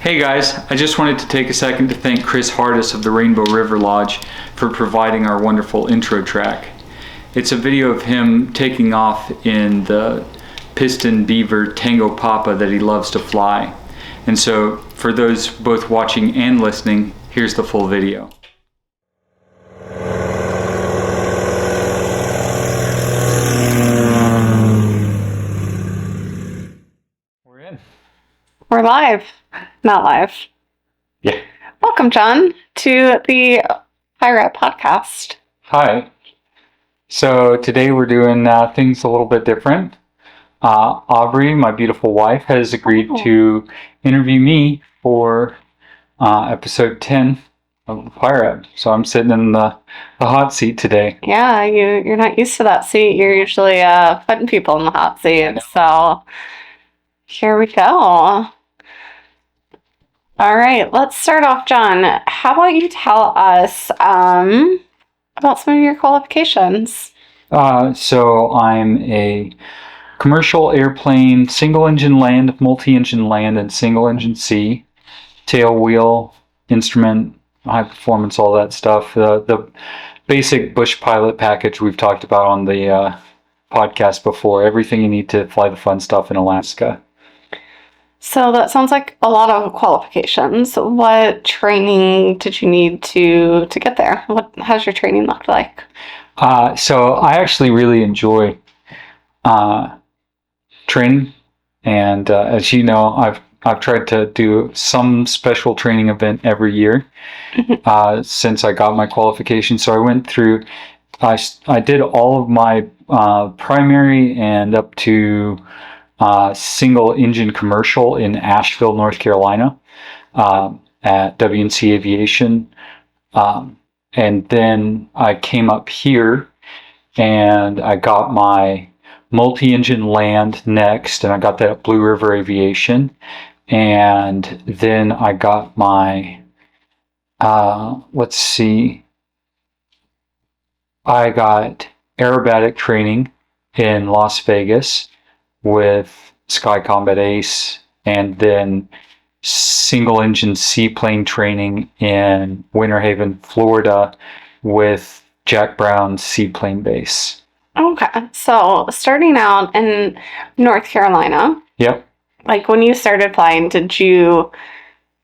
Hey guys, I just wanted to take a second to thank Chris Hardis of the Rainbow River Lodge for providing our wonderful intro track. It's a video of him taking off in the Piston Beaver Tango Papa that he loves to fly. And so for those both watching and listening, here's the full video. We're in. We're live. Not live. Yeah. Welcome, Jon, to the Pirate Podcast. Hi. So today we're doing things a little bit different. Aubrey, my beautiful wife, has agreed to interview me for episode 10 of the Pirate. So I'm sitting in the hot seat today. Yeah, you're not used to that seat. You're usually putting people in the hot seat. So here we go. All right, let's start off, Jon. How about you tell us about some of your qualifications? So I'm a commercial airplane, single-engine land, multi-engine land, and single-engine sea, tailwheel, instrument, high performance, all that stuff. The basic bush pilot package we've talked about on the podcast before. Everything you need to fly the fun stuff in Alaska. So that sounds like a lot of qualifications. What training did you need to get there? How's your training looked like? So I actually really enjoy training, and as you know, I've tried to do some special training event every year since I got my qualification. So I went through, I did all of my primary and up to single engine commercial in Asheville, North Carolina, at WNC Aviation. And then I came up here and I got my multi-engine land next, and I got that at Blue River Aviation. And then I got my, I got aerobatic training in Las Vegas with Sky Combat Ace, and then single engine seaplane training in Winter Haven, Florida with Jack Brown's Seaplane Base. Okay, so starting out in North Carolina. Yep. Like when you started flying, did you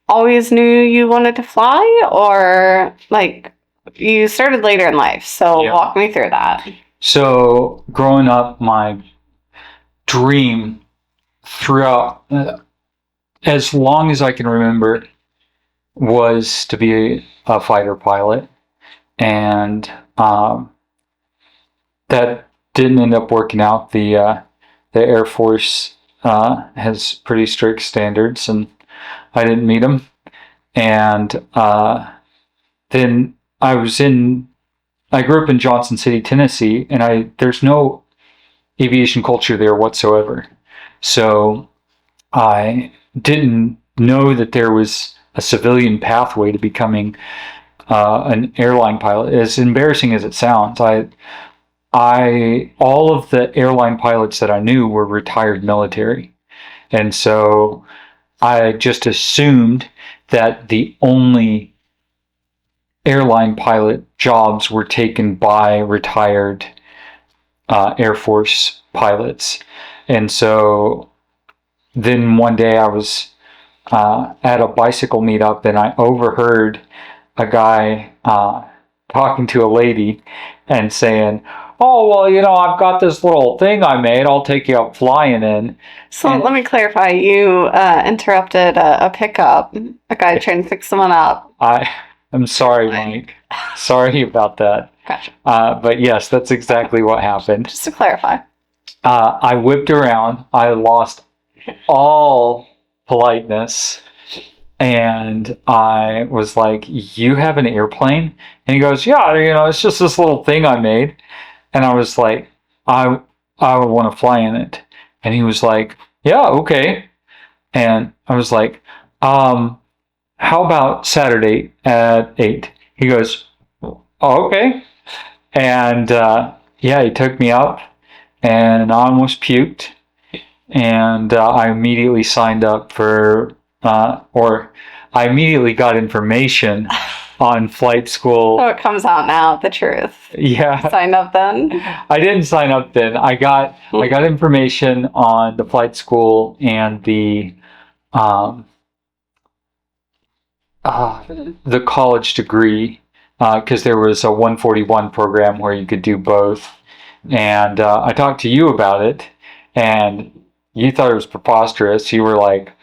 always knew you wanted to fly, or like you started later in life? So walk me through that. So growing up, my dream throughout as long as I can remember was to be a fighter pilot, and that didn't end up working out. The Air Force has pretty strict standards, and I didn't meet them. And then I grew up in Johnson City, Tennessee, and there's no aviation culture there whatsoever. So I didn't know that there was a civilian pathway to becoming an airline pilot. As embarrassing as it sounds, all of the airline pilots that I knew were retired military. And so I just assumed that the only airline pilot jobs were taken by retired Air Force pilots. And so then one day I was at a bicycle meetup, and I overheard a guy talking to a lady and saying, "Oh, well, I've got this little thing I made. I'll take you out flying in." So let me clarify. You interrupted a pickup. A guy trying to pick someone up. I'm sorry, Mike. Sorry about that. Gotcha. But yes, that's exactly what happened. Just to clarify. I whipped around. I lost all politeness. And I was like, "You have an airplane?" And he goes, "Yeah, it's just this little thing I made." And I was like, I want to fly in it. And he was like, "Yeah, okay." And I was like, "How about Saturday at 8? He goes, "Oh, okay." And he took me out, and I almost puked. And I immediately signed up for or I immediately got information on flight school. So it comes out now, the truth. Yeah. Signed up then? I didn't sign up then. I got information on the flight school and the college degree, because there was a 141 program where you could do both. And I talked to you about it, and you thought it was preposterous. You were like,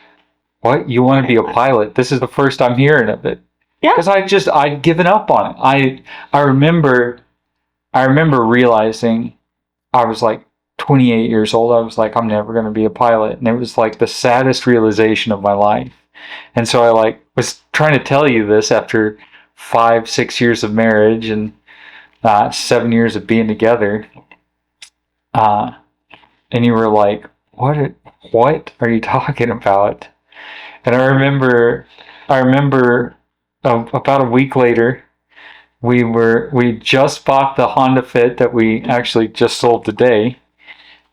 "What? You want to be a pilot? This is the first I'm hearing of it." Yeah. Because I'd given up on it. I remember realizing I was like 28 years old. I was like, I'm never going to be a pilot, and it was like the saddest realization of my life. And so I was trying to tell you this after 5-6 years of marriage and 7 years of being together. And you were like, what are you talking about? And I remember about a week later, we just bought the Honda Fit that we actually just sold today.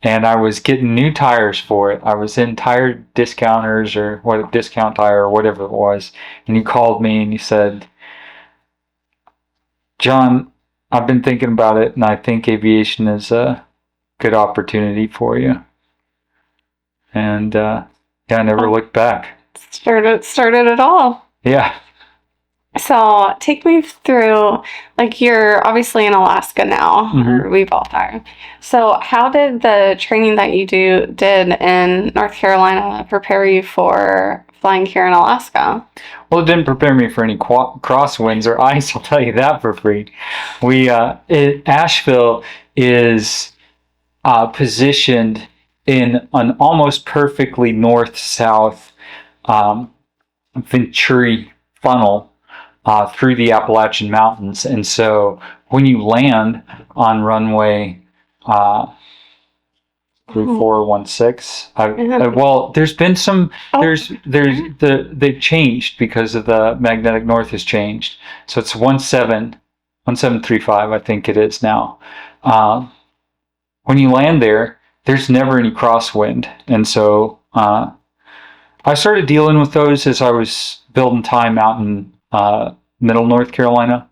And I was getting new tires for it. I was in Tire Discounters or Discount Tire or whatever it was. And you called me and you said, "John, I've been thinking about it, and I think aviation is a good opportunity for you." And I never looked back. Started it all. Yeah. So take me through, you're obviously in Alaska now. Mm-hmm. We both are. So how did the training that you did in North Carolina prepare you for flying here in Alaska? Well, it didn't prepare me for any crosswinds or ice, I'll tell you that for free. Asheville is positioned in an almost perfectly north-south Venturi funnel through the Appalachian Mountains. And so when you land on runway 3416, well, there's been some, they've changed because of the magnetic north has changed. So it's 1735, I think it is now. When you land there, there's never any crosswind. And so I started dealing with those as I was building time out in middle North Carolina,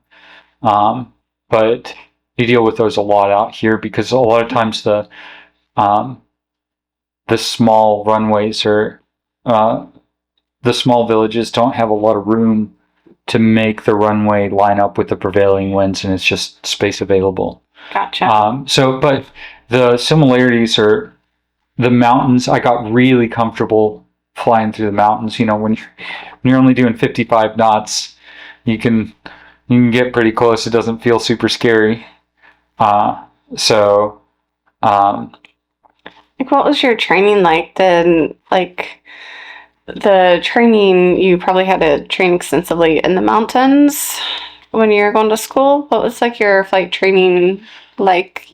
but you deal with those a lot out here because a lot of times the small runways or the small villages don't have a lot of room to make the runway line up with the prevailing winds, and it's just space available. Gotcha. But the similarities are the mountains. I got really comfortable flying through the mountains. When you're only doing 55 knots, you can get pretty close. It doesn't feel super scary. What was your training like then? The training, you probably had to train extensively in the mountains when you were going to school. What was your flight training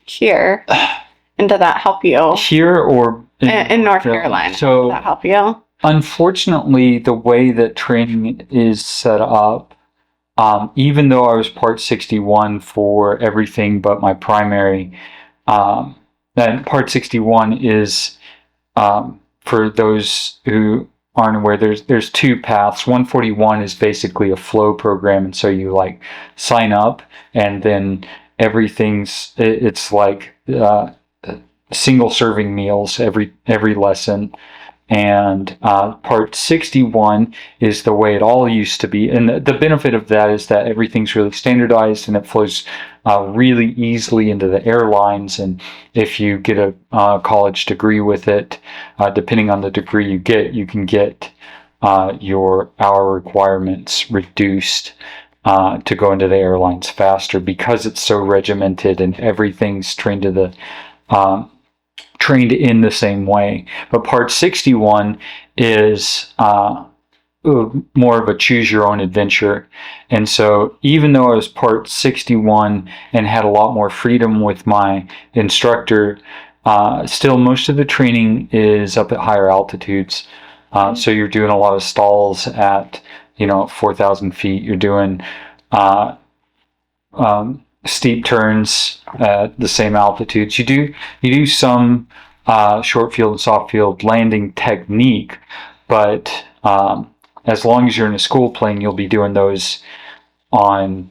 here? And did that help you? Here or in North Carolina? So did that help you? Unfortunately, the way that training is set up, even though I was Part 61 for everything but my primary, that Part 61 is, for those who aren't aware, there's two paths. 141 is basically a flow program, and so you sign up, and then it's single serving meals every lesson. And Part 61 is the way it all used to be. And the benefit of that is that everything's really standardized and it flows really easily into the airlines. And if you get a college degree with it, depending on the degree you get, you can get your hour requirements reduced to go into the airlines faster because it's so regimented and everything's trained in the same way. But Part 61 is more of a choose your own adventure. And so even though I was Part 61 and had a lot more freedom with my instructor, still most of the training is up at higher altitudes. So you're doing a lot of stalls at 4,000 feet. You're doing steep turns at the same altitudes. You do some short field and soft field landing technique, but as long as you're in a school plane, you'll be doing those on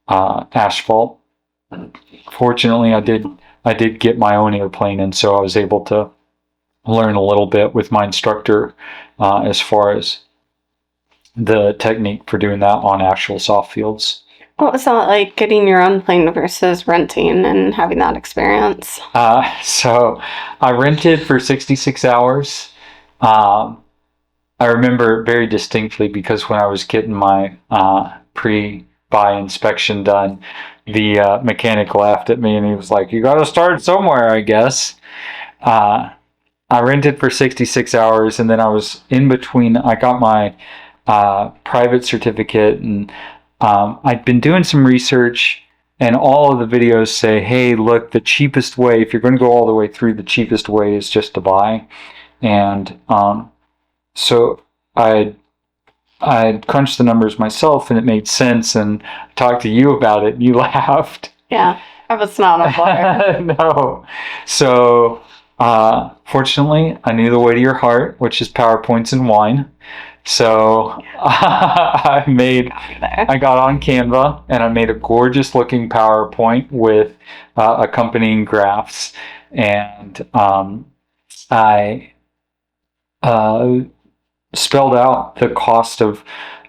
asphalt. Fortunately, I did get my own airplane, and so I was able to learn a little bit with my instructor as far as the technique for doing that on actual soft fields. What was that like, getting your own plane versus renting and having that experience? So I rented for 66 hours. I remember very distinctly because when I was getting my pre-buy inspection done, the mechanic laughed at me and he was like, "You got to start somewhere, I guess." I rented for 66 hours, and then I was in between. I got my private certificate, and I'd been doing some research, and all of the videos say, "Hey, look, the cheapest way, if you're going to go all the way through, the cheapest way is just to buy." And so I crunched the numbers myself, and it made sense, and talked to you about it, and you laughed. Yeah, I was not a buyer. No. So fortunately, I knew the way to your heart, which is PowerPoints and wine. So I got on Canva, and I made a gorgeous looking PowerPoint with accompanying graphs, and I spelled out the cost of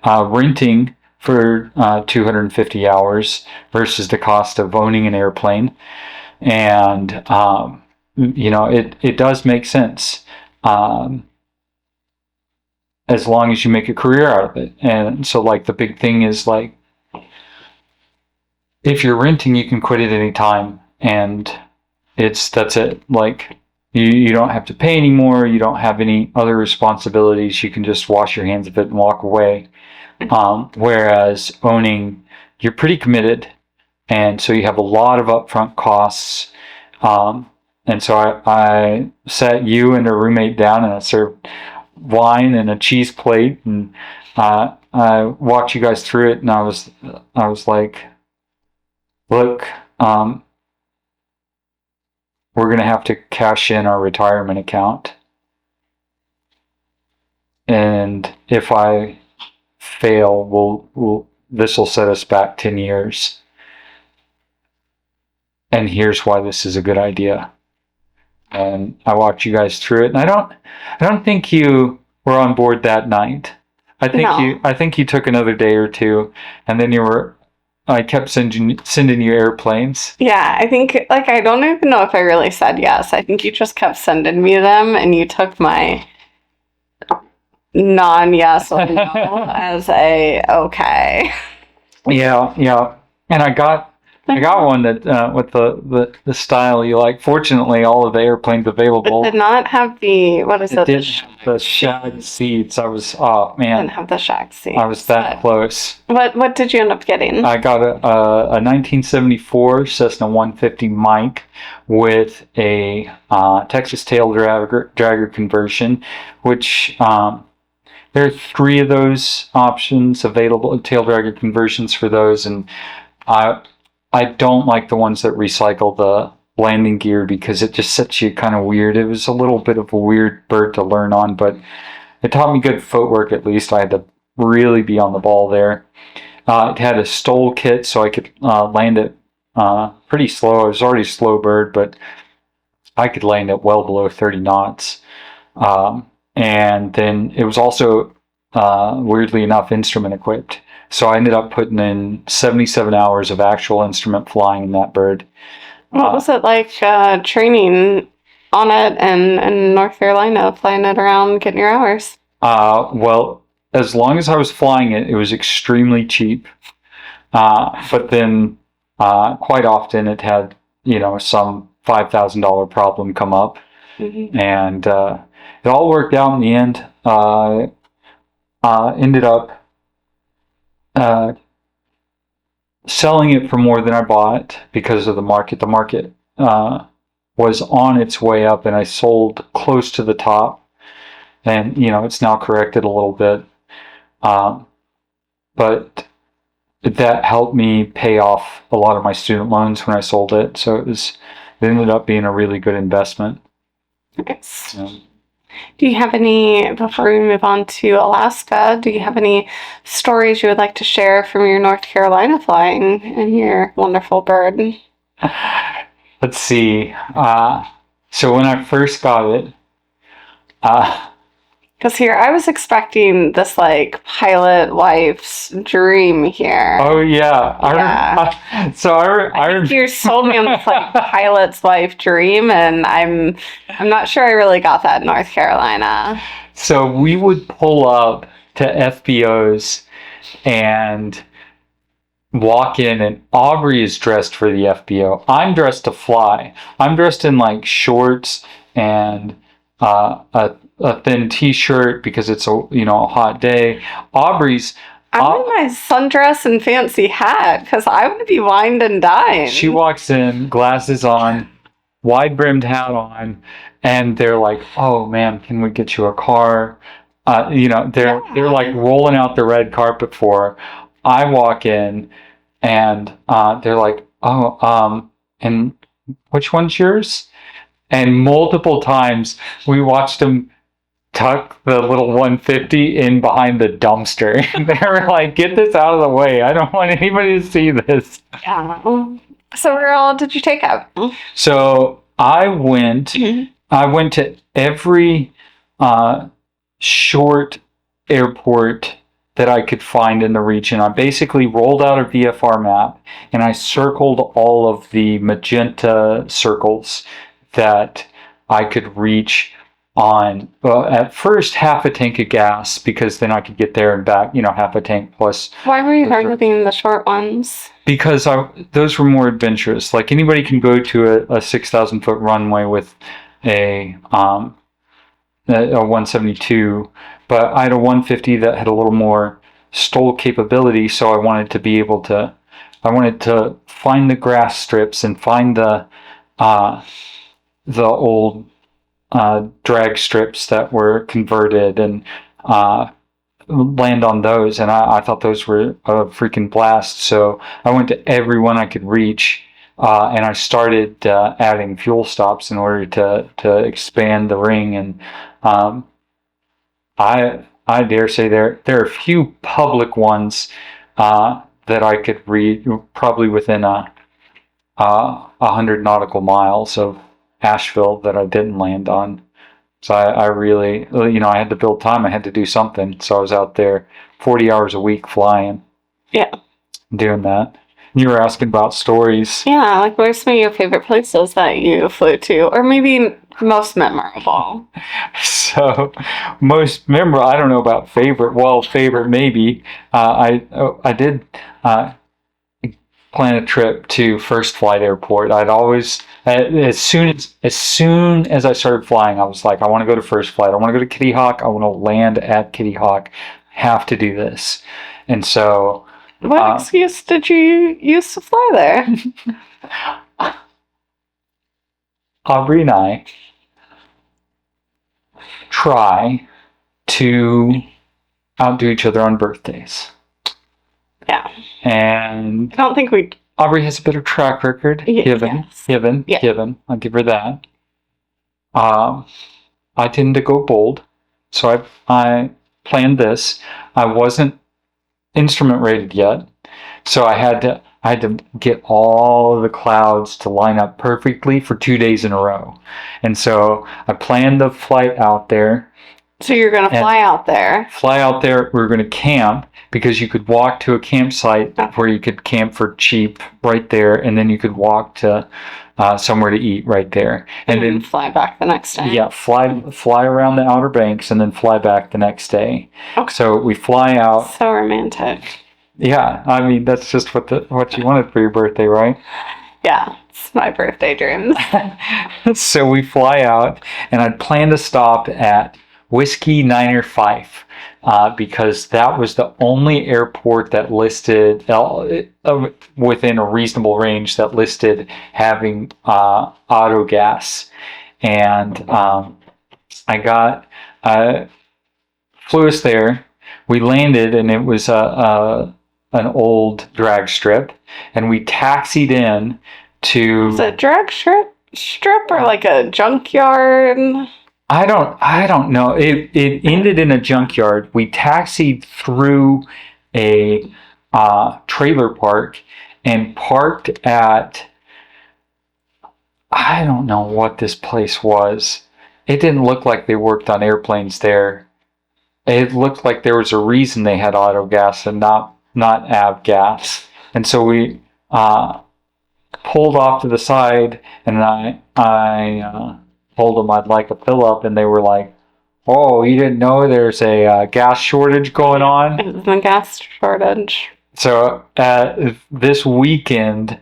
renting for 250 hours versus the cost of owning an airplane. And, it does make sense as long as you make a career out of it. And so, like, the big thing is, like, if you're renting, you can quit at any time, and that's it. Like, you don't have to pay anymore. You don't have any other responsibilities. You can just wash your hands of it and walk away. Whereas owning, you're pretty committed, and so you have a lot of upfront costs. And so I sat you and a roommate down, and I served wine and a cheese plate, and I walked you guys through it, and I was like, "Look, we're going to have to cash in our retirement account. And if I fail, this will set us back 10 years. And here's why this is a good idea." And I walked you guys through it. And I don't think you were on board that night. I think you took another day or two, and then I kept sending you airplanes. Yeah, I think, like, I don't even know if I really said yes. I think you just kept sending me them, and you took my non-yes or no as a okay. Yeah. And I got one that with the style you like. Fortunately, all of the airplanes available. It did not have the, what is it? It didn't have the shag seats. It didn't have the shag seats. I was that close. What did you end up getting? I got a 1974 Cessna 150 mic with a Texas tail dragger conversion, which there are 3 of those options available, tail dragger conversions for those, and I don't like the ones that recycle the landing gear because it just sets you kind of weird. It was a little bit of a weird bird to learn on, but it taught me good footwork at least. I had to really be on the ball there. It had a stole kit, so I could land it pretty slow. I was already a slow bird, but I could land it well below 30 knots. And then it was also, weirdly enough, instrument equipped. So I ended up putting in 77 hours of actual instrument flying in that bird. What was it like training on it in North Carolina, flying it around, getting your hours? Well, as long as I was flying it, it was extremely cheap. But then quite often it had, some $5,000 problem come up. Mm-hmm. And it all worked out in the end. Ended up selling it for more than I bought because of the market. The market was on its way up, and I sold close to the top. And, it's now corrected a little bit. But that helped me pay off a lot of my student loans when I sold it. So it ended up being a really good investment. Nice. Do you have any, before we move on to Alaska, do you have any stories you would like to share from your North Carolina flying and your wonderful bird? Let's see. So when I first got it, Because here, I was expecting this, like, pilot wife's dream here. oh yeah, Yeah. I You sold me on this, like, pilot's wife dream, and I'm not sure I really got that in North Carolina. So we would pull up to FBOs and walk in, and Aubrey is dressed for the FBO. I'm dressed to fly. I'm dressed in like shorts and a thin T-shirt because it's a hot day. Aubrey's I'm in my sundress and fancy hat because I would be wined and dined. she walks in, glasses on, wide brimmed hat on, and they're like, "Oh man, can we get you a car?" They're like rolling out the red carpet for her. I walk in, and they're like, "Oh, and which one's yours?" And multiple times we watched them tuck the little 150 in behind the dumpster. They were like, "Get this out of the way. I don't want anybody to see this." Yeah. So where all did you take up? So I went to every short airport that I could find in the region. I basically rolled out a VFR map and I circled all of the magenta circles that I could reach on, well, at first half a tank of gas, because then I could get there and back, half a tank plus. Why were you targeting the short ones? Because those were more adventurous. Like anybody can go to a 6,000 foot runway with a 172, but I had a 150 that had a little more STOL capability, so I wanted to find the grass strips and find the old drag strips that were converted and land on those, and I thought those were a freaking blast. So I went to everyone I could reach, and I started adding fuel stops in order to expand the ring. And I dare say there are a few public ones that I could read, probably within 100 nautical miles of Asheville, that I didn't land on. So I really, I had to build time. I had to do something. So I was out there 40 hours a week flying. Yeah. Doing that. You were asking about stories. Yeah, like where's some of your favorite places that you flew to? Or maybe most memorable? So, most memorable, I don't know about favorite. Well, favorite maybe. I did plan a trip to First Flight Airport. I'd always, as soon as I started flying, I was like, I want to go to First Flight. I want to go to Kitty Hawk. I want to land at Kitty Hawk. Have to do this. And so, what excuse did you use to fly there? Aubrey and I try to outdo each other on birthdays. Yeah. And I don't think we... Aubrey has a better track record. Given. I'll give her that. I tend to go bold. So I planned this. I wasn't instrument rated yet. So I had to get all of the clouds to line up perfectly for 2 days in a row. And so I planned the flight out there. So you're going to fly out there? Fly out there. We're going to camp, because you could walk to a campsite where you could camp for cheap right there, and then you could walk to somewhere to eat right there. And then fly back the next day? Yeah, fly around the Outer Banks and then fly back the next day. Okay. So we fly out. So romantic. Yeah, I mean, that's just what you wanted for your birthday, right? Yeah, it's my birthday dream. So we fly out, and I'd planned to stop at Whiskey Niner Fife, because that was the only airport that listed, within a reasonable range, that listed having auto gas. And flew us there. We landed, and it was an old drag strip, and we taxied in to... Is it a drag strip or like a junkyard? I don't know. It ended in a junkyard. We taxied through a trailer park and parked at, I don't know what this place was. It didn't look like they worked on airplanes there. It looked like there was a reason they had auto gas and not av gas. And so we pulled off to the side, and I told them I'd like a fill up, and they were like, "Oh, you didn't know there's a gas shortage going on?" It's a gas shortage. So this weekend,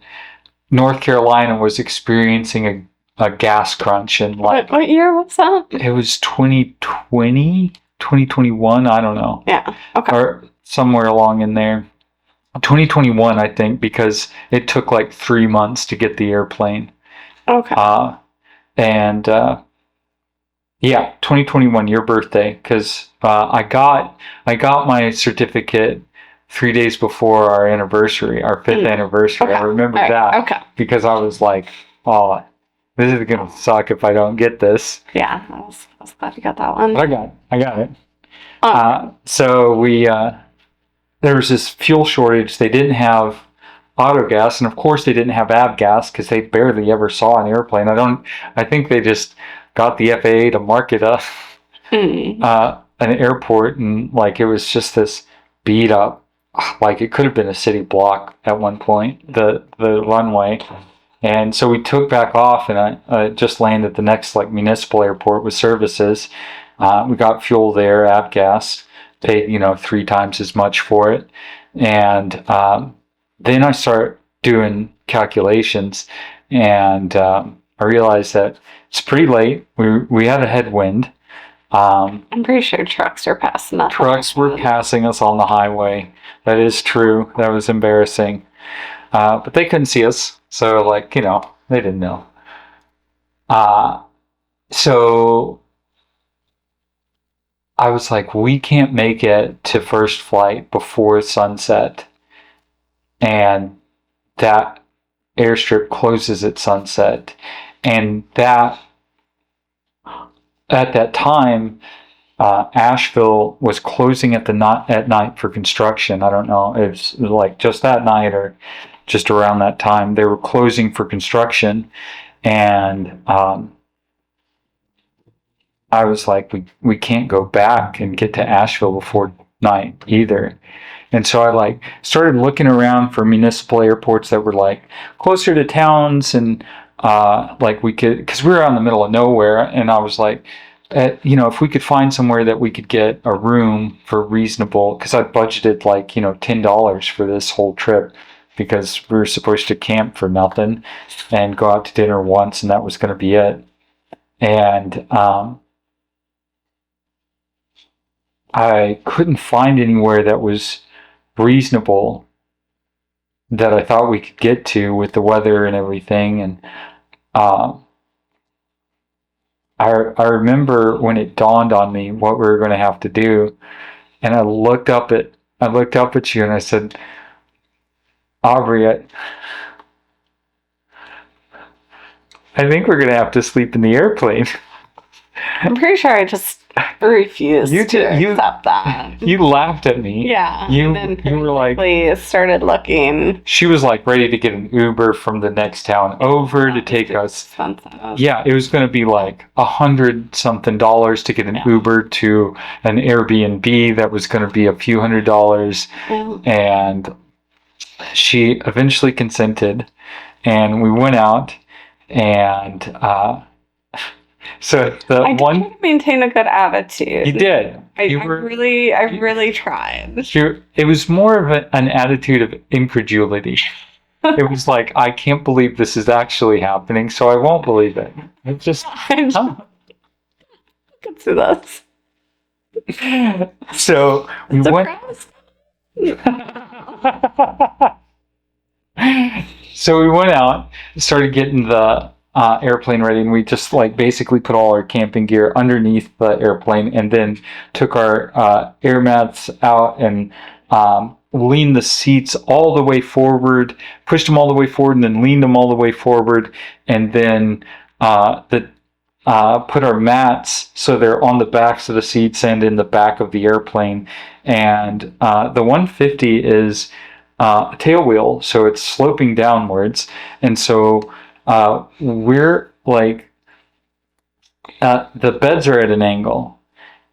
North Carolina was experiencing a gas crunch, and like, What year was that? it was 2020, 2021, I don't know. Yeah. Okay. Or somewhere along in there. 2021, I think, because it took like 3 months to get the airplane. Okay. And yeah, 2021, your birthday, because I got my certificate 3 days before our anniversary, our 5th anniversary. Okay. I remember All right. that Okay. because I was like, "Oh, this is gonna suck if I don't get this." Yeah, I was glad you got that one. But I got it. Oh. So we there was this fuel shortage. They didn't have auto gas, and of course they didn't have av gas because they barely ever saw an airplane. I think they just got the FAA to market an airport, and like it was just this beat up, like it could have been a city block at one point, the runway. And so we took back off, and I just landed at the next like municipal airport with services. We got fuel there, av gas, paid 3 times as much for it, and then I start doing calculations, and I realized that it's pretty late. We had a headwind. I'm pretty sure trucks are passing us. Trucks were passing us on the highway. That is true. That was embarrassing. But they couldn't see us, so like they didn't know. So I was like, we can't make it to first flight before sunset, and that airstrip closes at sunset, and that at that time, Asheville was closing at night for construction. I don't know if it's like just that night or just around that time they were closing for construction, and I was like, we can't go back and get to Asheville before night either. And so I like started looking around for municipal airports that were like closer to towns, and like we could, because we were out in the middle of nowhere, and I was like, if we could find somewhere that we could get a room for reasonable, because I budgeted like $10 for this whole trip, because we were supposed to camp for nothing and go out to dinner once, and that was going to be it. And I couldn't find anywhere that was reasonable that I thought we could get to with the weather and everything. And I remember when it dawned on me what we were going to have to do, and I looked up at you and I said, "Aubrey, I think we're going to have to sleep in the airplane." I'm pretty sure I just refused to accept that. You laughed at me. Yeah. You were like, started looking. She was like ready to get an Uber from the next town over to take us. Expensive. Yeah, it was going to be like $100-something to get an Uber to an Airbnb that was going to be a few $100s. Yeah. And she eventually consented, and we went out, and so I did try to maintain a good attitude. You did. I really tried. It was more of an attitude of incredulity. It was like, I can't believe this is actually happening, so I won't believe it. It's just, I can see this. So we So we went out, started getting the airplane ready, and we just like basically put all our camping gear underneath the airplane, and then took our air mats out and leaned the seats all the way forward, pushed them all the way forward, and then leaned them all the way forward, and then the put our mats so they're on the backs of the seats and in the back of the airplane. And the 150 is a tailwheel, so it's sloping downwards. And so we're like, the beds are at an angle.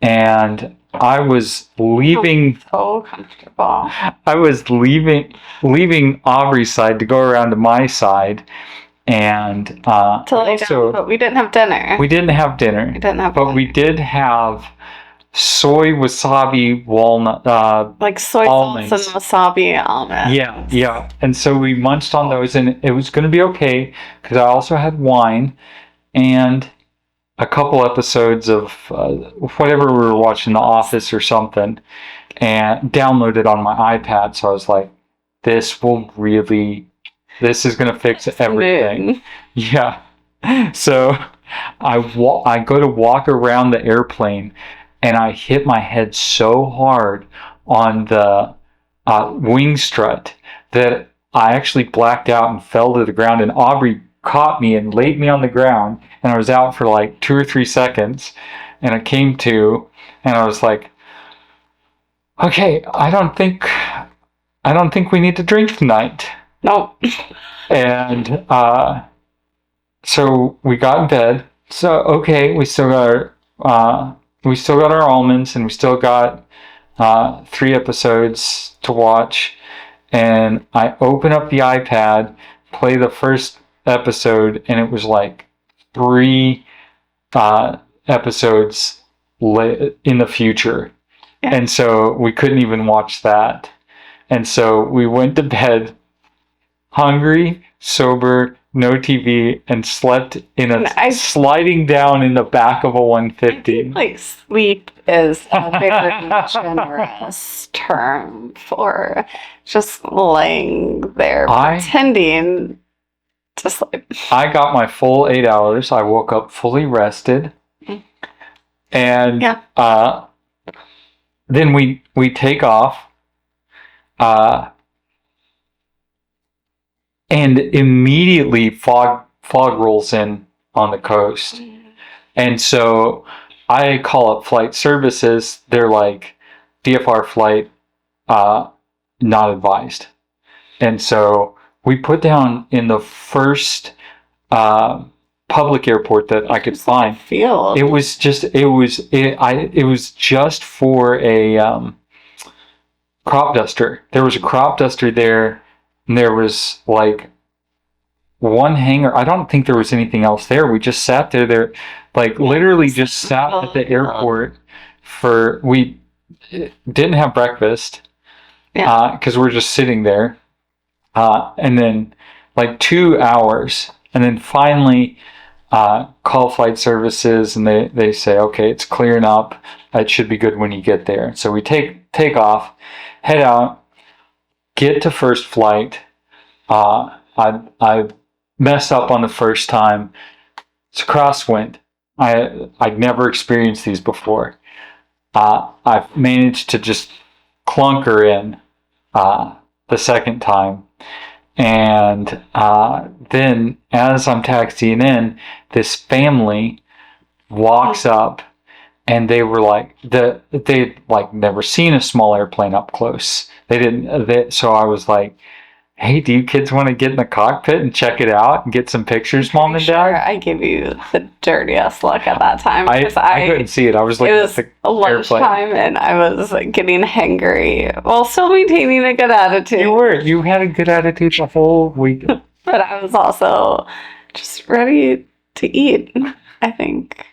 And I was leaving. So comfortable. I was leaving Aubrey's side to go around to my side, and To lay down, but we didn't have dinner. we didn't have dinner. We didn't have But dinner. we did have soy wasabi walnut. Like soy almonds. sauce and wasabi almonds. Yeah. And so we munched on those, and it was going to be okay because I also had wine and a couple episodes of whatever we were watching, The Office or something, and downloaded on my iPad. So I was like, this is going to fix everything. Yeah. So I go to walk around the airplane, and I hit my head so hard on the wing strut that I actually blacked out and fell to the ground, and Aubrey caught me and laid me on the ground, and I was out for like 2 or 3 seconds, and I came to, and I was like, okay, I don't think we need to drink tonight. Nope. And so we got in bed. So okay, we still got our almonds, and we still got 3 episodes to watch. And I open up the iPad, play the first episode, and it was like 3 episodes in the future. Yeah. And so we couldn't even watch that. And so we went to bed hungry, sober, no TV, and slept in sliding down in the back of a 150. Like sleep is a very generous term for just laying there pretending to sleep. I got my full 8 hours. I woke up fully rested. And then we take off. And immediately fog rolls in on the coast. And so I call up flight services. They're like, VFR flight, not advised. And so we put down in the first public airport that I could find. Field. It was just for a crop duster. There was a crop duster there, and there was like one hangar. I don't think there was anything else there. We just sat there, like literally just sat at the airport we didn't have breakfast because we're just sitting there, and then like 2 hours, and then finally call flight services, and they say, okay, it's clearing up. It should be good when you get there. So we take off, head out, get to first flight. I messed up on the first time. It's a crosswind. I'd never experienced these before. I've managed to just clunker in the second time. And then as I'm taxiing in, this family walks up, and they were like, they'd like never seen a small airplane up close. So I was like, hey, do you kids want to get in the cockpit and check it out and get some pictures, Mom and Dad? I gave you the dirtiest look at that time. I couldn't see it. I was looking at the lunchtime, and I was getting hangry while still maintaining a good attitude. You were. You had a good attitude the whole week. But I was also just ready to eat, I think.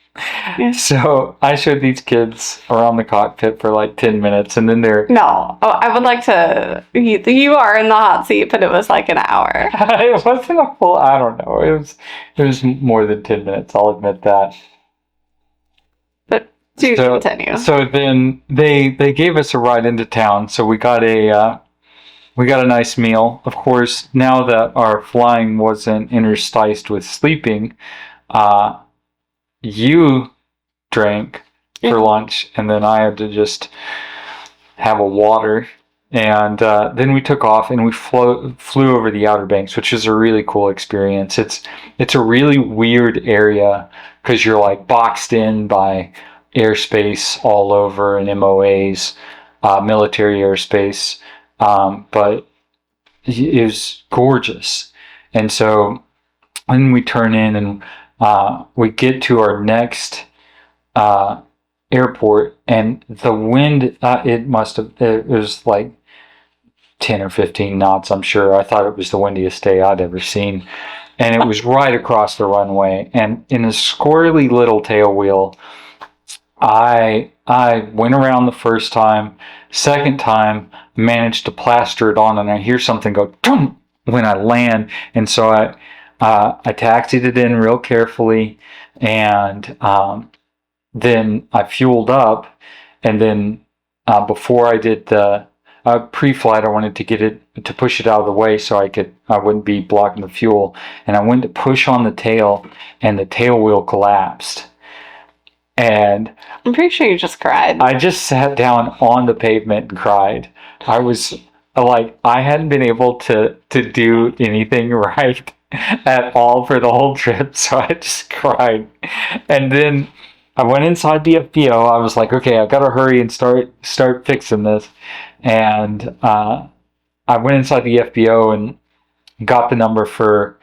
Yeah. So I showed these kids around the cockpit for like 10 minutes, and then they're... No. Oh, I would like to... You are in the hot seat, but it was like an hour. It wasn't a full... I don't know. It was more than 10 minutes. I'll admit that. But do continue. So then they gave us a ride into town. So we got a nice meal. Of course, now that our flying wasn't interspiced with sleeping, you drank for lunch, and then I had to just have a water And then we took off and we flew over the Outer Banks, which is a really cool experience. It's a really weird area because you're like boxed in by airspace all over and MOAs, military airspace. But it was gorgeous. And so then we turn in and we get to our next airport, and the wind, it was like 10 or 15 knots, I'm sure. I thought it was the windiest day I'd ever seen. And it was right across the runway. And in a squirrely little tailwheel, I went around the first time. Second time, managed to plaster it on, and I hear something go "Dum!" when I land. And so I taxied it in real carefully, and then I fueled up. And then before I did the pre-flight, I wanted to get it to push it out of the way so I wouldn't be blocking the fuel. And I went to push on the tail, and the tail wheel collapsed. And I'm pretty sure you just cried. I just sat down on the pavement and cried. I was like, I hadn't been able to do anything right at all for the whole trip, so I just cried. And then I went inside the FBO. I was like, okay, I've got to hurry and start fixing this. And I went inside the FBO and got the number for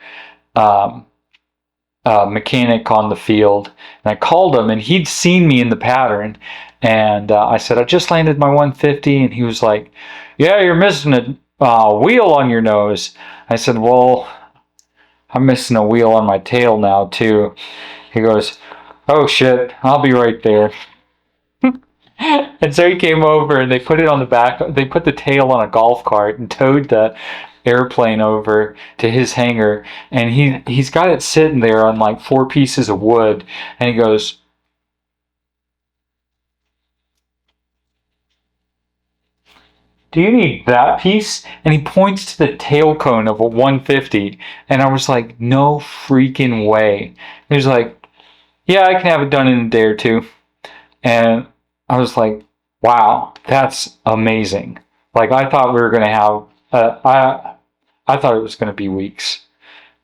mechanic on the field, and I called him, and he'd seen me in the pattern, and I said, I just landed my 150, and he was like, yeah, you're missing a wheel on your nose. I said, well, I'm missing a wheel on my tail now too. He goes, oh shit, I'll be right there. And so he came over, and they put it on the back. They put the tail on a golf cart and towed the airplane over to his hangar, and he's got it sitting there on like 4 pieces of wood, and he goes, do you need that piece? And he points to the tail cone of a 150, and I was like, no freaking way. He was like, yeah, I can have it done in a day or two. And I was like, wow, that's amazing. Like, I thought we were going to have I thought it was going to be weeks.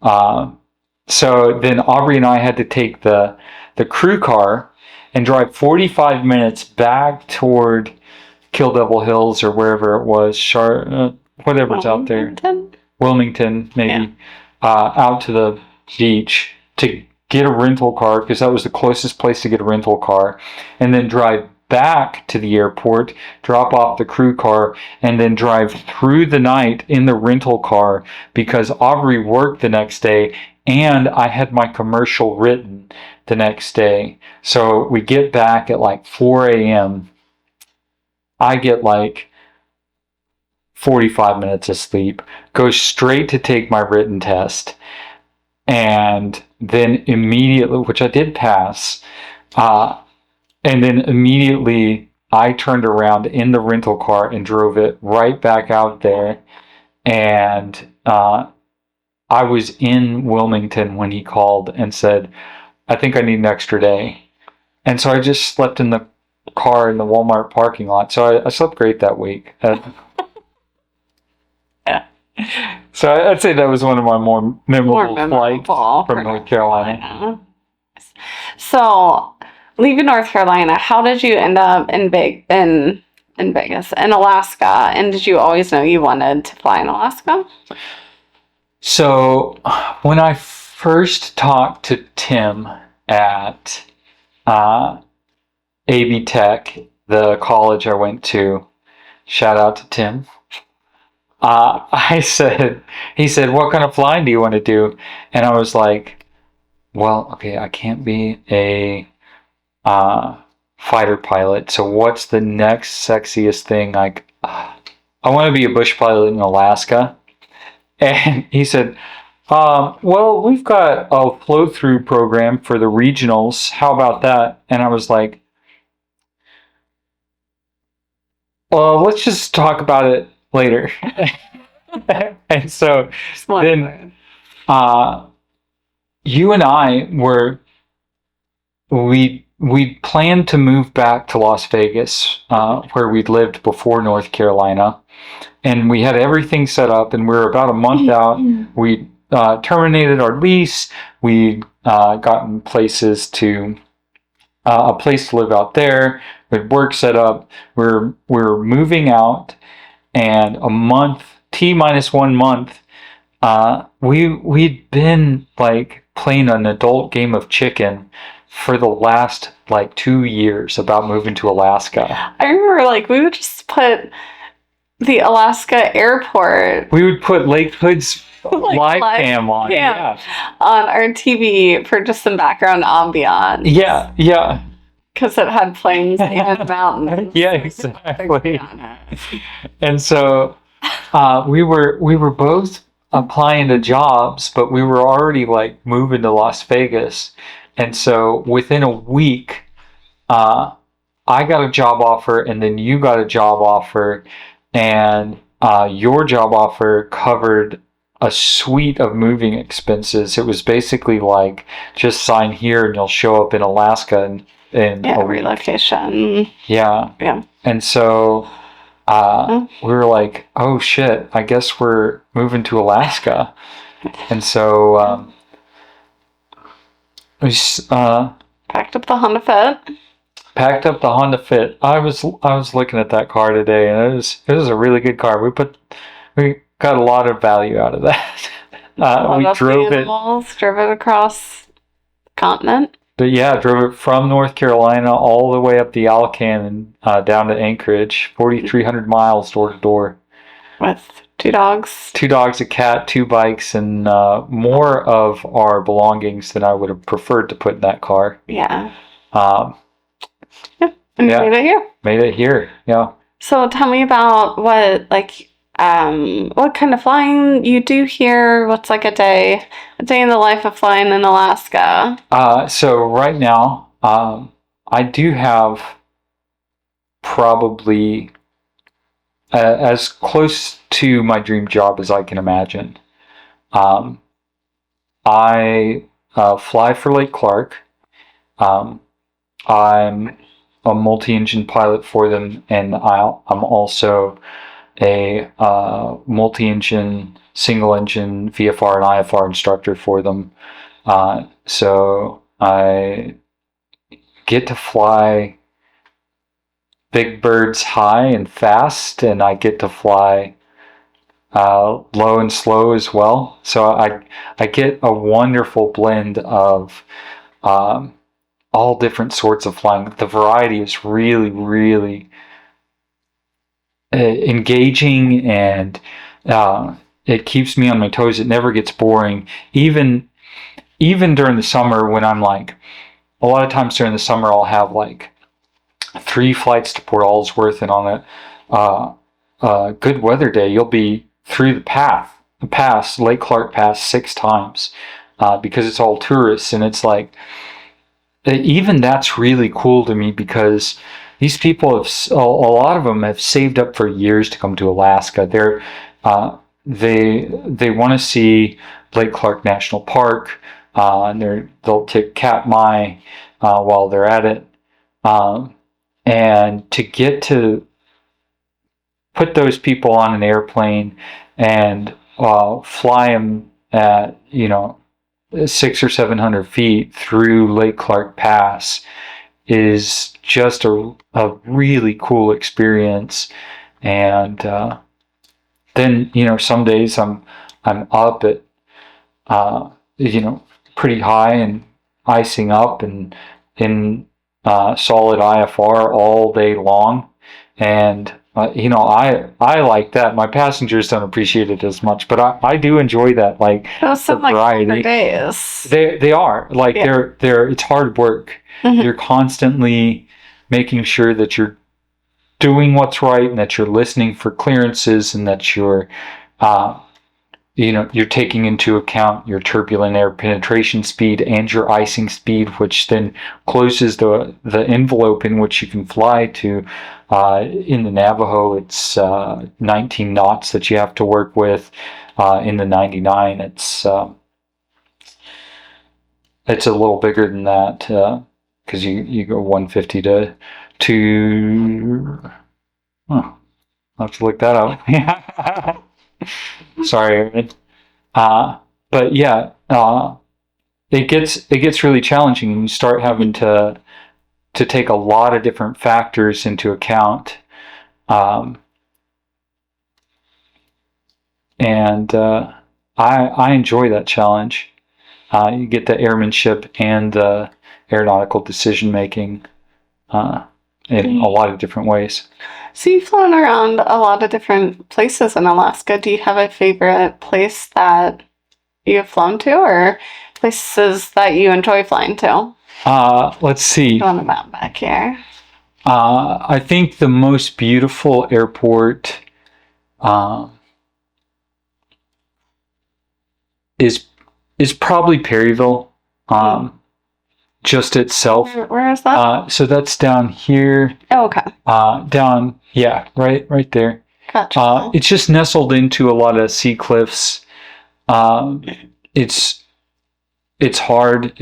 So then Aubrey and I had to take the crew car and drive 45 minutes back toward Kill Devil Hills or wherever it was, whatever's out there. Wilmington, maybe. Yeah. Out to the beach to get a rental car, because that was the closest place to get a rental car, and then drive back to the airport, drop off the crew car, and then drive through the night in the rental car because Aubrey worked the next day and I had my commercial written the next day. So we get back at like 4 a.m. I get like 45 minutes of sleep, go straight to take my written test, and then immediately, which I did pass, and then immediately I turned around in the rental car and drove it right back out there. And I was in Wilmington when he called and said, I think I need an extra day. And so I just slept in the car in the Walmart parking lot. So I slept great that week. Yeah. So I'd say that was one of my more memorable flights from North Carolina. So, leaving North Carolina, how did you end up in Vegas, in Alaska? And did you always know you wanted to fly in Alaska? So, when I first talked to Tim at AB Tech, the college I went to, shout out to Tim. He said, what kind of flying do you want to do? And I was like, well, okay, I can't be a fighter pilot. So what's the next sexiest thing? Like, I want to be a bush pilot in Alaska. And he said, well, we've got a flow-through program for the regionals. How about that? And I was like, well, let's just talk about it later. And so then you and I we we planned to move back to Las Vegas, where we'd lived before North Carolina, and we had everything set up, and we were about a month out. We terminated our lease. We gotten a place to live out there with work set up. We're moving out, and a month, T-1 month, we'd been like playing an adult game of chicken for the last like 2 years about moving to Alaska. I remember like we would just put the Alaska airport. We would put Lake Hood's Like live live cam on. cam. On our TV for just some background ambiance. Yeah. Because it had plains and mountains. Yeah, exactly. And so we were both applying to jobs, but we were already like moving to Las Vegas. And so within a week, I got a job offer, and then you got a job offer, and your job offer covered a suite of moving expenses. It was basically like, just sign here and you'll show up in Alaska in a week. Relocation. Yeah. And so we were like, oh shit, I guess we're moving to Alaska. And so we packed up the Honda Fit. I was looking at that car today, and it was a really good car. We got a lot of value out of that. We drove it across the continent. But yeah, drove it from North Carolina all the way up the Alcan and down to Anchorage, 4,300 miles door to door. With 2 dogs. 2 dogs, a cat, 2 bikes, and more of our belongings than I would have preferred to put in that car. Yeah. And you made it here. Yeah. So tell me about what kind of flying you do here. What's like a day in the life of flying in Alaska? So right now, I do have probably as close to my dream job as I can imagine. I fly for Lake Clark. I'm a multi-engine pilot for them, and I'm also a multi-engine, single-engine VFR and IFR instructor for them. So I get to fly big birds high and fast, and I get to fly low and slow as well. So I get a wonderful blend of all different sorts of flying. The variety is really, really engaging, and it keeps me on my toes. It never gets boring. Even during the summer, when I'm like, a lot of times during the summer, I'll have like 3 flights to Port Ellsworth, and on a good weather day, you'll be through the pass, Lake Clark Pass 6 times, because it's all tourists. And it's like, even that's really cool to me, because these people a lot of them have saved up for years to come to Alaska. They want to see Lake Clark National Park, and they'll take Katmai while they're at it, and to get to put those people on an airplane and fly them at 600 or 700 feet through Lake Clark Pass is just a really cool experience. And then some days I'm up at pretty high and icing up and in solid IFR all day long, and I like that. My passengers don't appreciate it as much, but I do enjoy that. Like, those sound like longer days. They are like, they're it's hard work. Mm-hmm. You're constantly making sure that you're doing what's right, and that you're listening for clearances, and that you're you're taking into account your turbulent air penetration speed and your icing speed, which then closes the envelope in which you can fly to. In the Navajo, it's 19 knots that you have to work with. In the 99, it's a little bigger than that. because you go 150 to I'll have to look that up. Yeah. Sorry, Aaron. But yeah, it gets really challenging, and you start having to take a lot of different factors into account. And I enjoy that challenge. You get the airmanship and the aeronautical decision making in a lot of different ways. So you've flown around a lot of different places in Alaska. Do you have a favorite place that you've flown to, or places that you enjoy flying to? Let's see. On the map back here. I think the most beautiful airport is probably Perryville, just itself. Where is that? So that's down here. Oh, okay. Down, yeah, right there. Gotcha. It's just nestled into a lot of sea cliffs. It's hard.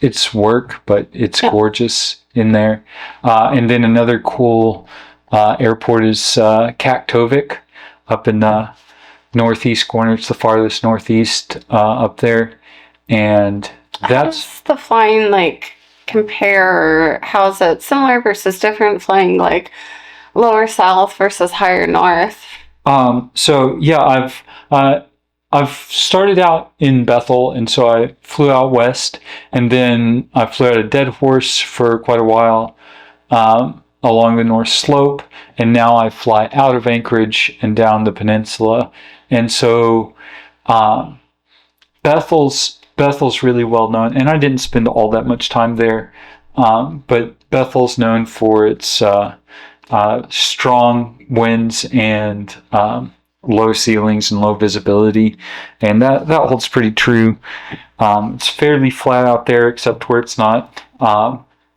It's work, but it's gorgeous in there. And then another cool airport is Kaktovik up in the northeast corner. It's the farthest northeast up there, and how does the flying compare? How is it similar versus different flying lower south versus higher north? So yeah, I've started out in Bethel, and so I flew out west, and then I flew out of Dead Horse for quite a while along the North Slope, and now I fly out of Anchorage and down the peninsula. And so Bethel's really well known, and I didn't spend all that much time there, but Bethel's known for its strong winds and low ceilings and low visibility, and that holds pretty true. It's fairly flat out there, except where it's not.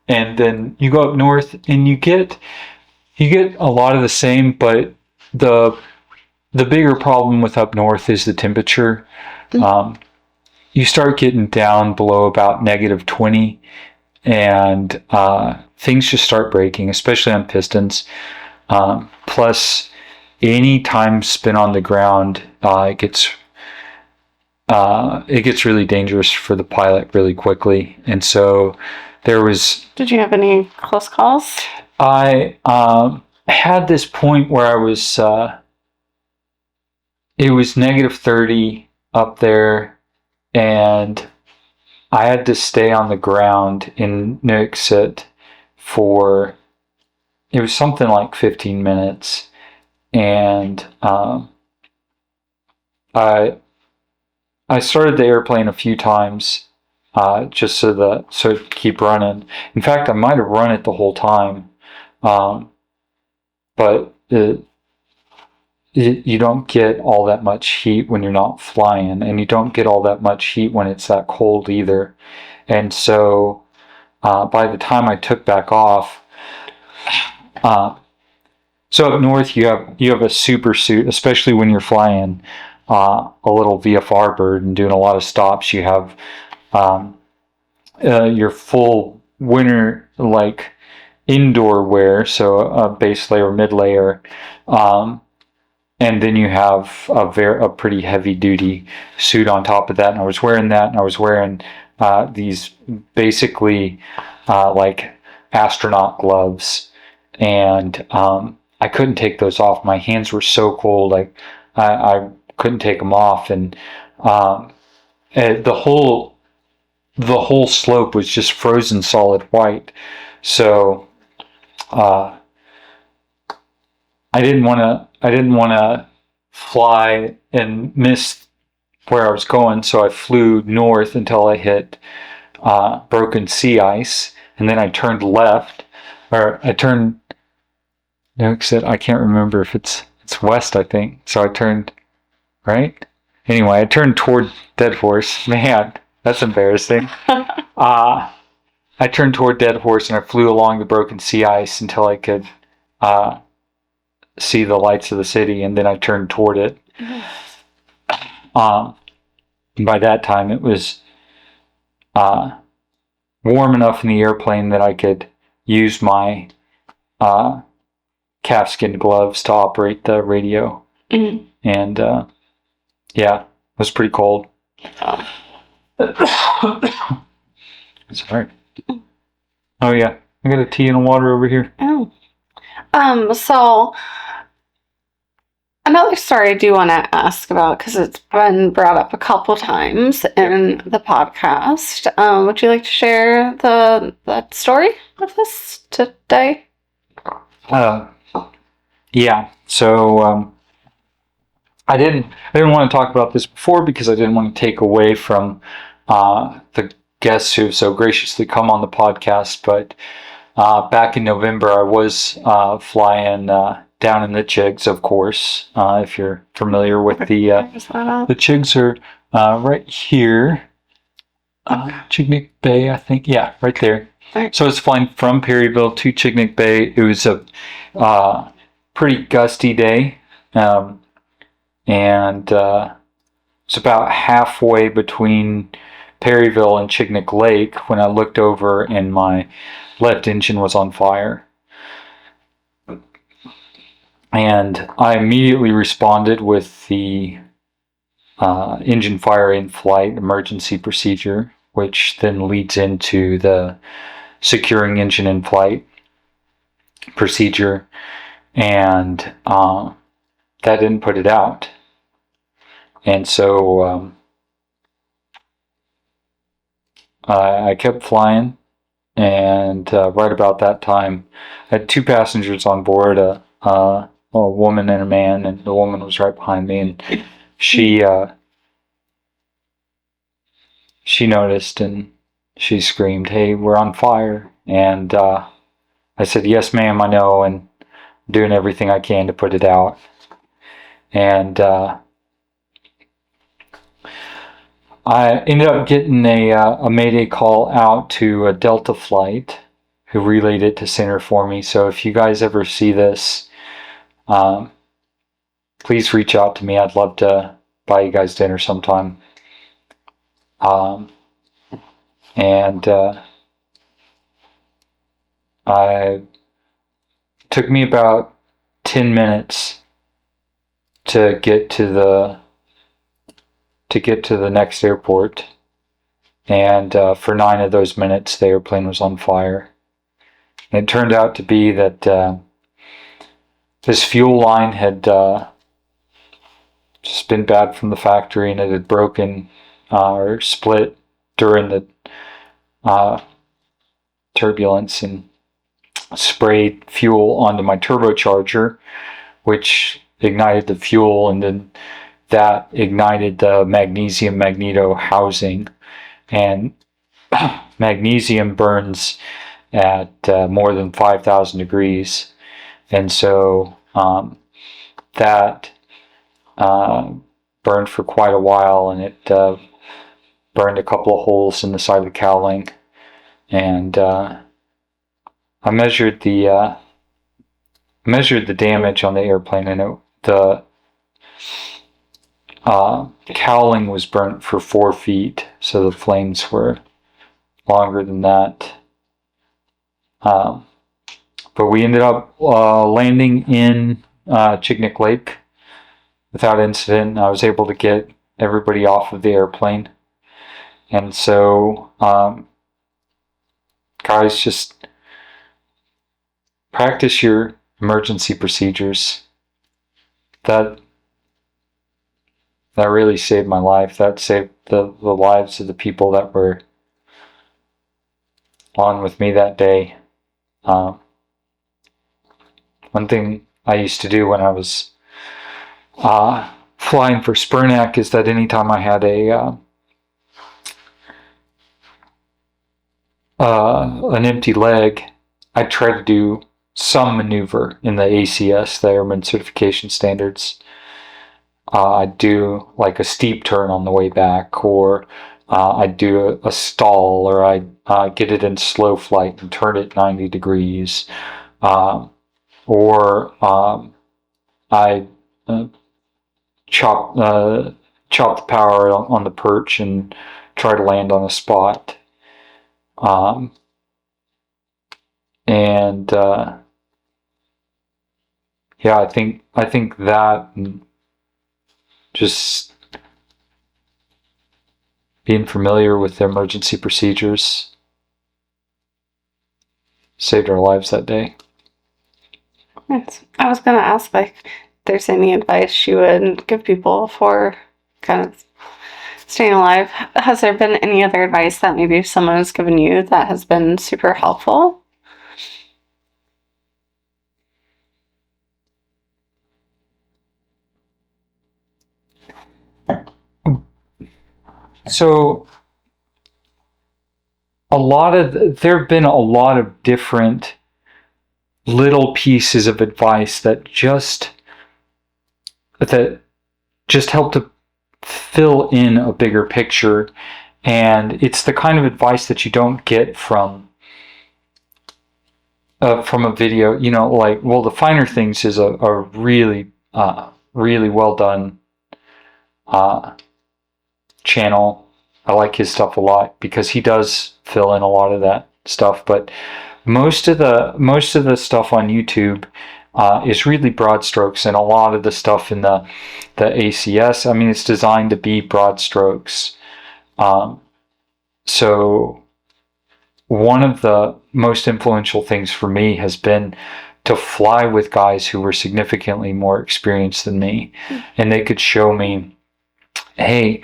And then you go up north, and you get a lot of the same, but the bigger problem with up north is the temperature. You start getting down below about -20, and things just start breaking, especially on pistons. Plus, any time spent on the ground, it gets really dangerous for the pilot really quickly. And so there was... Did you have any close calls? I had this point where I was... it was -30 up there, and I had to stay on the ground in Nuiqsut for... It was something like 15 minutes. And I started the airplane a few times just so it could keep running. In fact, I might have run it the whole time, but you don't get all that much heat when you're not flying, and you don't get all that much heat when it's that cold either. And so by the time I took back off, so up north you have a super suit, especially when you're flying a little VFR bird and doing a lot of stops. You have your full winter indoor wear, so a base layer, mid layer, and then you have a pretty heavy duty suit on top of that. And I was wearing that, and I was wearing these basically astronaut gloves, and I couldn't take those off. My hands were so cold, I couldn't take them off, and the whole slope was just frozen solid white. So I didn't want to fly and miss where I was going, so I flew north until I hit broken sea ice, and then I turned left, or I turned... No, I can't remember if it's west, I think. So I turned right. Anyway, I turned toward Dead Horse. Man, that's embarrassing. I turned toward Dead Horse, and I flew along the broken sea ice until I could see the lights of the city, and then I turned toward it. By that time, it was warm enough in the airplane that I could use my calfskin gloves to operate the radio. Mm-hmm. And yeah, it was pretty cold. Sorry. Oh yeah, I got a tea and a water over here. Oh. So another story I do want to ask about, because it's been brought up a couple times in the podcast. Would you like to share that story with us today? Yeah. So I didn't want to talk about this before because I didn't want to take away from the guests who have so graciously come on the podcast. But back in November, I was flying down in the Chigs, of course. If you're familiar with the Chigs are right here, Chignik Bay, I think. Yeah, right there. Right. So I was flying from Perryville to Chignik Bay. It was a pretty gusty day, and it's about halfway between Perryville and Chignik Lake when I looked over and my left engine was on fire. And I immediately responded with the engine fire in flight emergency procedure, which then leads into the securing engine in flight procedure. And that didn't put it out. And so I kept flying. And right about that time, I had two passengers on board, a woman and a man, and the woman was right behind me, and she noticed and she screamed, "Hey, we're on fire!" And I said, "Yes, ma'am, I know, and I'm doing everything I can to put it out." And I ended up getting a mayday call out to a Delta flight who relayed it to center for me. So if you guys ever see this, please reach out to me. I'd love to buy you guys dinner sometime. I took me about 10 minutes to get to the next airport, and for 9 of those minutes the airplane was on fire. And it turned out to be that this fuel line had just been bad from the factory, and it had broken or split during the turbulence and sprayed fuel onto my turbocharger, which ignited the fuel, and then that ignited the magnesium magneto housing. And magnesium burns at more than 5,000 degrees. And so that burned for quite a while, and it burned a couple of holes in the side of the cowling. And I measured the damage on the airplane, and the cowling was burnt for 4 feet, so the flames were longer than that. But we ended up landing in Chignik Lake without incident. I was able to get everybody off of the airplane. And so, guys, just practice your emergency procedures. That really saved my life. That saved the lives of the people that were on with me that day. One thing I used to do when I was flying for Spurnack is that anytime I had an empty leg, I'd try to do some maneuver in the ACS, the Airman Certification Standards. I'd do like a steep turn on the way back, or I'd do a stall, or I'd get it in slow flight and turn it 90 degrees, or I'd chop the power on the perch and try to land on a spot. And yeah, I think that just being familiar with the emergency procedures saved our lives that day. Yes. I was going to ask, like, if there's any advice you would give people for kind of staying alive. Has there been any other advice that maybe someone has given you that has been super helpful? So there have been a lot of different little pieces of advice that just help to fill in a bigger picture, and it's the kind of advice that you don't get from a video. Like, well, the Finer Things is a really really well done channel. I like his stuff a lot because he does fill in a lot of that stuff, but most of the stuff on YouTube is really broad strokes, and a lot of the stuff in the ACS, I mean, it's designed to be broad strokes. So one of the most influential things for me has been to fly with guys who were significantly more experienced than me, and they could show me, hey,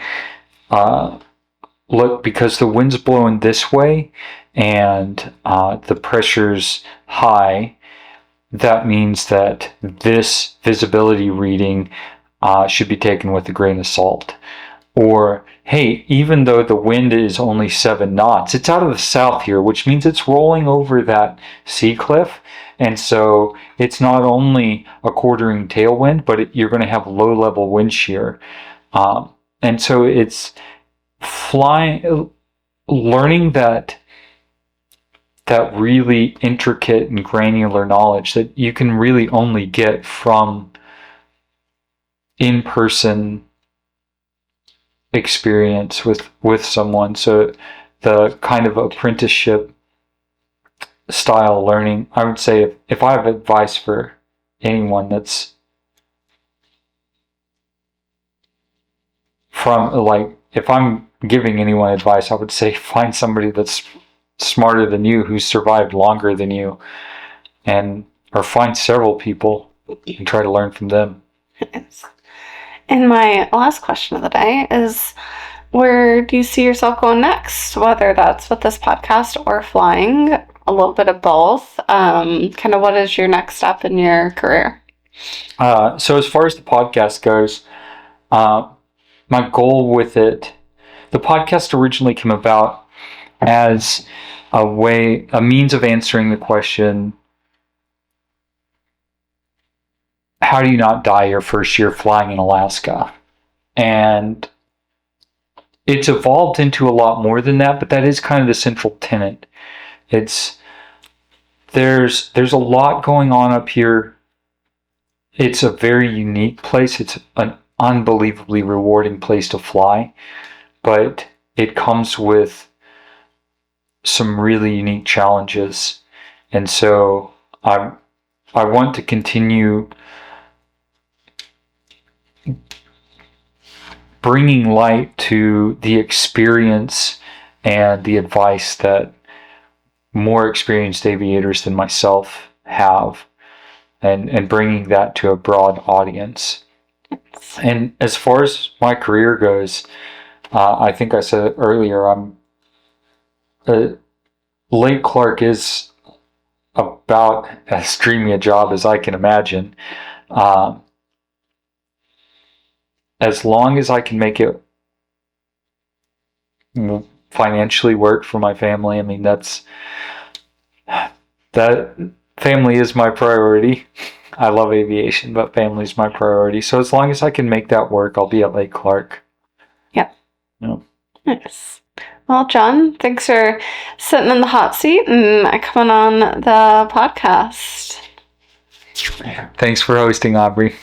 look, because the wind's blowing this way and the pressure's high, that means that this visibility reading should be taken with a grain of salt. Or, hey, even though the wind is only 7 knots, it's out of the south here, which means it's rolling over that sea cliff. And so it's not only a quartering tailwind, but you're going to have low level wind shear. And so it's learning that really intricate and granular knowledge that you can really only get from in-person experience with someone. So the kind of apprenticeship style learning, I would say, if I have advice for anyone that's from, like, if I'm giving anyone advice, I would say find somebody that's smarter than you, who's survived longer than you, or find several people and try to learn from them. And my last question of the day is, where do you see yourself going next? Whether that's with this podcast or flying, a little bit of both. Kind of what is your next step in your career? So as far as the podcast goes, my goal with it, the podcast originally came about as a means of answering the question, how do you not die your first year flying in Alaska? And it's evolved into a lot more than that, but that is kind of the central tenet. There's a lot going on up here. It's a very unique place. It's an unbelievably rewarding place to fly, but it comes with some really unique challenges. And so I want to continue bringing light to the experience and the advice that more experienced aviators than myself have, and bringing that to a broad audience. And as far as my career goes, I think I said earlier, Lake Clark is about as dreamy a job as I can imagine. As long as I can make it financially work for my family, I mean, that family is my priority. I love aviation, but family is my priority. So as long as I can make that work, I'll be at Lake Clark. Yep. Yeah. Nice. Well, Jon, thanks for sitting in the hot seat and coming on the podcast. Thanks for hosting, Aubrey.